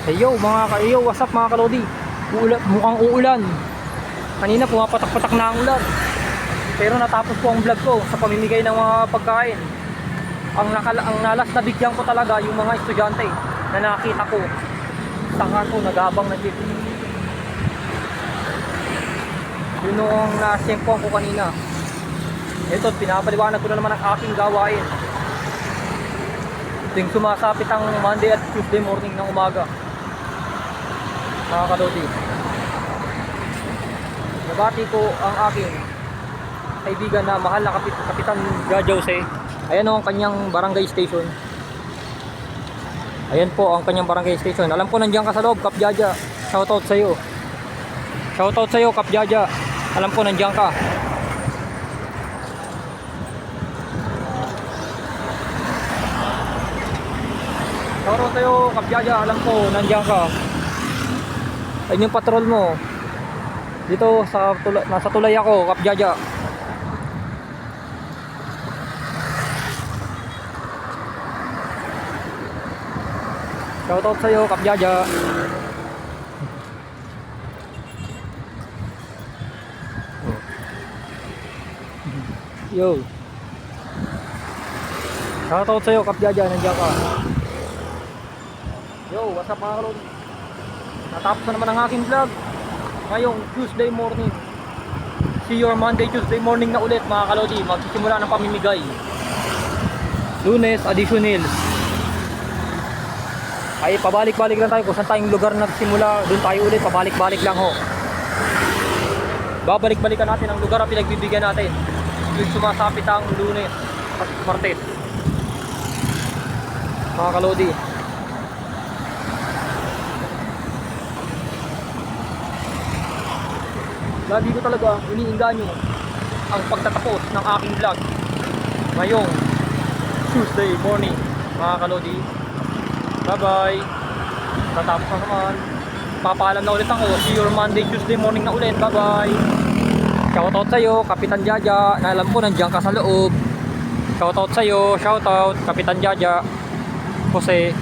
Hey yo mga ka-yo, what's up mga kalodi? Mukhang uulan. Kanina pumapatak-patak na ang ulan. Pero natapos ko ang vlog ko sa pamimigay ng mga pagkain. Ang nalas na bigyan ko talaga yung mga estudyante na nakita ko sa kanto nagabang na jeep. Yun ang nasiyempoan ko kanina. Ito, pinapaliwanag ko na naman ang aking gawain. Tuwing sumasapit ang Monday at Tuesday morning ng umaga, mga kalodi, nabati ko ang aking kaibigan na mahal na Kapitan Jose. Ayan o ang kanyang barangay station. Ayan po ang kanyang barangay station. Alam ko nandiyan ka sa loob, Kap Jaja. Shoutout sa'yo. Shoutout sa'yo, Kap Jaja. Alam ko nandiyan ka. Shoutout sa'yo, Kap Jaja. Alam ko nandiyan ka. Ayun yung patrol mo. Dito sa nasa tulay ako, Kap Jaja. Shoutout sa'yo, Kap Jaja. Yo. Shoutout sa'yo, Kap Jaja, nandiyan ka. Yo, what's up mga kalodi? Natapos na naman ang aking vlog ngayong Tuesday morning. See your Monday, Tuesday morning na ulit mga kalodi. Magsisimula ng pamimigay. Lunes, additional. Ay pabalik-balik lang tayo kung saan tayong lugar nagsimula, doon tayo ulit, pabalik-balik lang ho. Babalik-balikan natin ang lugar na pinagbibigyan natin yung sumasapit ang Lunes at Martes, mga kalodi. Lagi ko talaga iniinganyo ang pagtatapos ng aking vlog ngayong Tuesday morning, mga kalodi. Bye bye. Tatapos na naman. Papaalam na ulit ako. See you Monday, Tuesday morning na ulit. Bye bye. Shoutout sa'yo, Kapitan Jaja, na alam ko nandiyan ka sa loob. Shoutout sa'yo, shoutout Kapitan Jaja Jose.